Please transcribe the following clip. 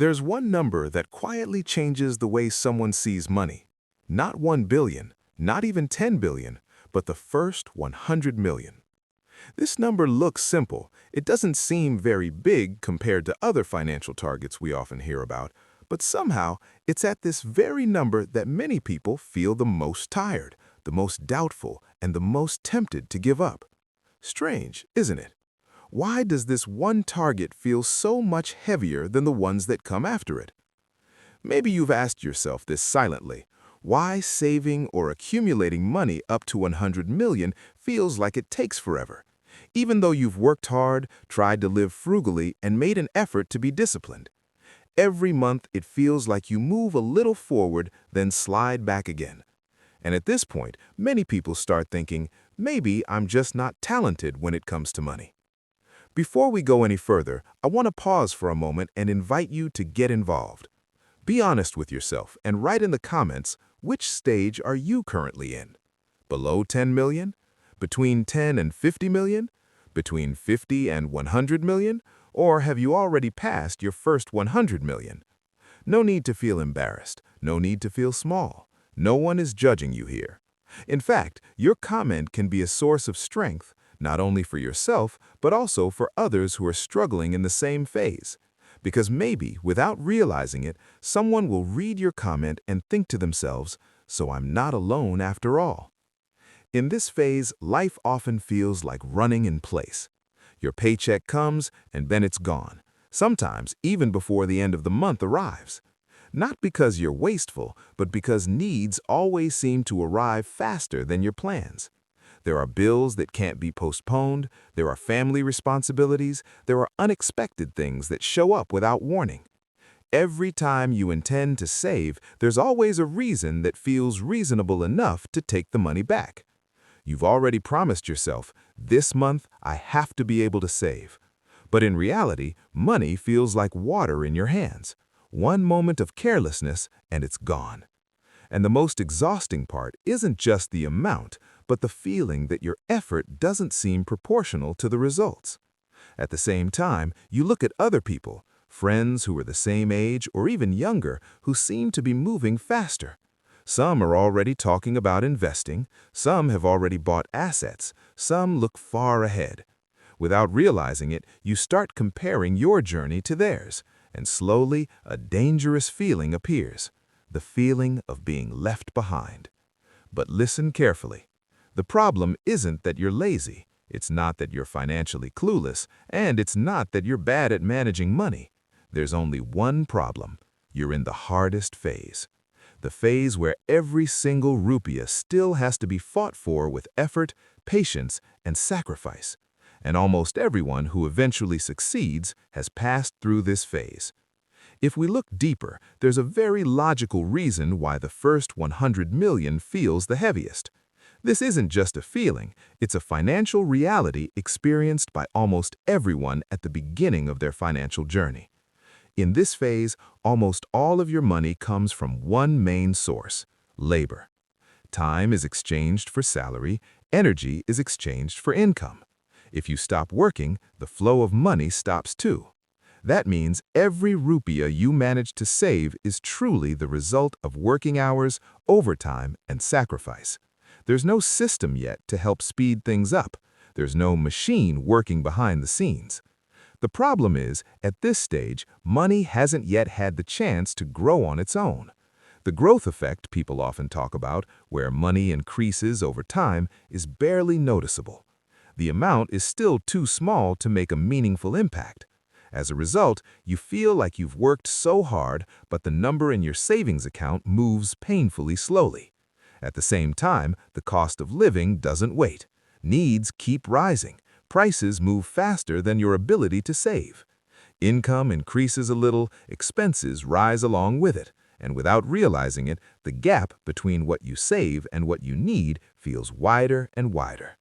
There's one number that quietly changes the way someone sees money. Not 1 billion, not even 10 billion, but the first 100 million. This number looks simple. It doesn't seem very big compared to other financial targets we often hear about, but somehow it's at this very number that many people feel the most tired, the most doubtful, and the most tempted to give up. Strange, isn't it? Why does this one target feel so much heavier than the ones that come after it? Maybe you've asked yourself this silently. Why saving or accumulating money up to 100 million feels like it takes forever, even though you've worked hard, tried to live frugally, and made an effort to be disciplined. Every month it feels like you move a little forward, then slide back again. And at this point, many people start thinking, maybe I'm just not talented when it comes to money. Before we go any further, I want to pause for a moment and invite you to get involved. Be honest with yourself and write in the comments, which stage are you currently in? Below 10 million? Between 10 and 50 million? Between 50 and 100 million? Or have you already passed your first 100 million? No need to feel embarrassed. No need to feel small. No one is judging you here. In fact, your comment can be a source of strength, not only for yourself, but also for others who are struggling in the same phase. Because maybe, without realizing it, someone will read your comment and think to themselves, so I'm not alone after all. In this phase, life often feels like running in place. Your paycheck comes, and then it's gone, sometimes even before the end of the month arrives. Not because you're wasteful, but because needs always seem to arrive faster than your plans. There are bills that can't be postponed, there are family responsibilities, there are unexpected things that show up without warning. Every time you intend to save, there's always a reason that feels reasonable enough to take the money back. You've already promised yourself, this month I have to be able to save. But in reality, money feels like water in your hands. One moment of carelessness and it's gone. And the most exhausting part isn't just the amount, but the feeling that your effort doesn't seem proportional to the results. At the same time, you look at other people, friends who are the same age or even younger, who seem to be moving faster. Some are already talking about investing, some have already bought assets, some look far ahead. Without realizing it, you start comparing your journey to theirs, and slowly a dangerous feeling appears, the feeling of being left behind. But listen carefully. The problem isn't that you're lazy, it's not that you're financially clueless, and it's not that you're bad at managing money. There's only one problem. You're in the hardest phase. The phase where every single rupiah still has to be fought for with effort, patience, and sacrifice. And almost everyone who eventually succeeds has passed through this phase. If we look deeper, there's a very logical reason why the first 100 million feels the heaviest. This isn't just a feeling, it's a financial reality experienced by almost everyone at the beginning of their financial journey. In this phase, almost all of your money comes from one main source: labor. Time is exchanged for salary, energy is exchanged for income. If you stop working, the flow of money stops too. That means every rupiah you manage to save is truly the result of working hours, overtime, and sacrifice. There's no system yet to help speed things up. There's no machine working behind the scenes. The problem is, at this stage, money hasn't yet had the chance to grow on its own. The growth effect people often talk about, where money increases over time, is barely noticeable. The amount is still too small to make a meaningful impact. As a result, you feel like you've worked so hard, but the number in your savings account moves painfully slowly. At the same time, the cost of living doesn't wait. Needs keep rising. Prices move faster than your ability to save. Income increases a little, expenses rise along with it, and without realizing it, the gap between what you save and what you need feels wider and wider.